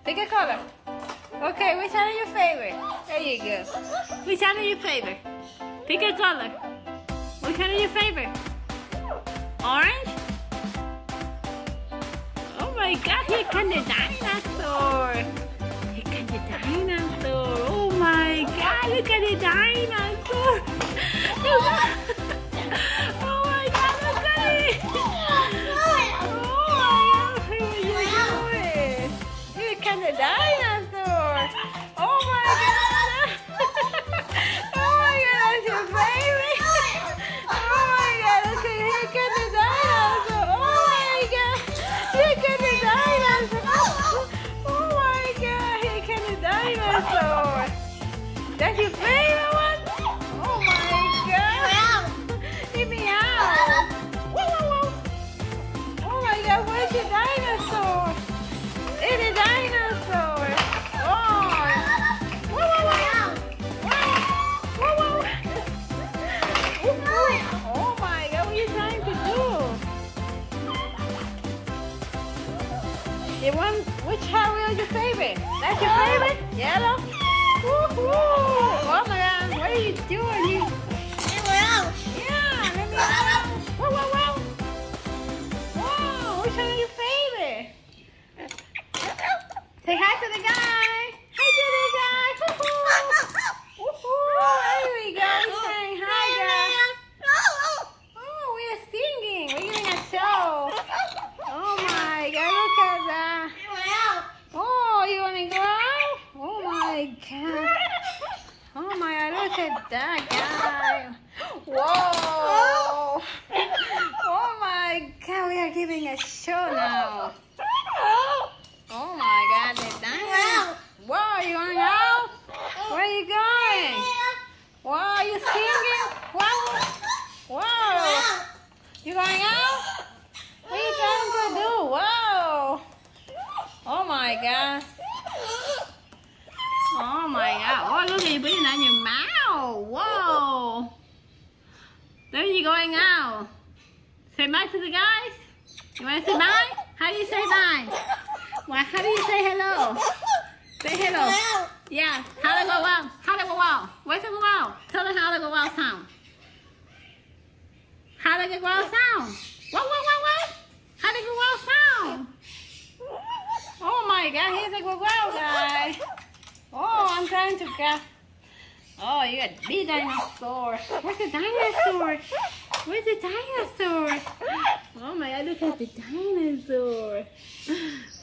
Pick a color. Okay, which one is your favorite? There you go. Which one is your favorite? Pick a color. Which one is your favorite? Orange? Oh my God, here comes the dinosaur. Here comes the dinosaur. Oh my God, look at the dinosaur. Oh my God, look at it. Oh my God, what are you doing? Here comes the dinosaur. Oh my God. Oh my God, that's your favorite. Oh my God, okay, here comes the dinosaur. Oh my God, here comes the dinosaur. Oh my God, here comes the dinosaur. That's your favorite one? Oh my God. Let me out. Whoa, whoa, whoa. Oh my God, where's your dinosaur? It's a dinosaur. Oh. Whoa, whoa, whoa. Whoa, whoa, whoa. Oh my God, what are you trying to do? You want, which Hot Wheel is your favorite? That's your favorite? Yellow? Woohoo! Oh my God, what are you doing? Yeah, let me out. Whoa, whoa, whoa. Whoa, which one is your favorite? Say hi to the guy. Hi to the guy. Woohoo! Woohoo! There we go. We're saying hi, guys. Oh, we are singing. We're giving a show. Oh my God, look at that. Oh, you want to go out? Oh my God. Oh my God, look at that guy. Whoa. Oh my God, we are giving a show now. Oh my God, they're dancing. Whoa, you want to go? Where are you going? Whoa, you singing? Whoa. Whoa. You going out? What are you trying to do? Whoa. Oh my God. Oh my God. Oh, look at you putting it on your mouth. Whoa. There you going out. Say bye to the guys. You want to say bye? How do you say bye? Well, how do you say hello? Say hello. Yeah. How to go out? How to go out? Where's the go out? Tell them how to go out sound. How to go out sound. Whoa, whoa, whoa, whoa. How to go out sound. Oh my God, here's a go out guy. Oh, I'm trying to get. Oh, you got big dinosaur. Where's the dinosaur? Where's the dinosaur? Oh my God, look at the dinosaur.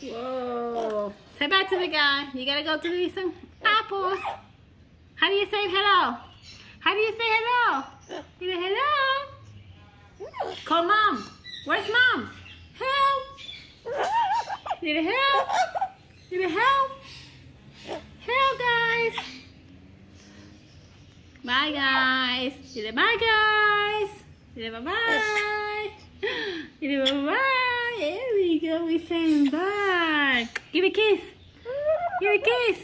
Whoa. Say bye to the guy. You gotta go to eat some apples. How do you say hello? How do you say hello? You say hello? Call mom. Where's mom? Help. Need a help? Need a help? Help, guys. Bye, guys. Say bye, guys. Say bye-bye. Say bye-bye. There we go. We're saying bye. Give a kiss. Give a kiss.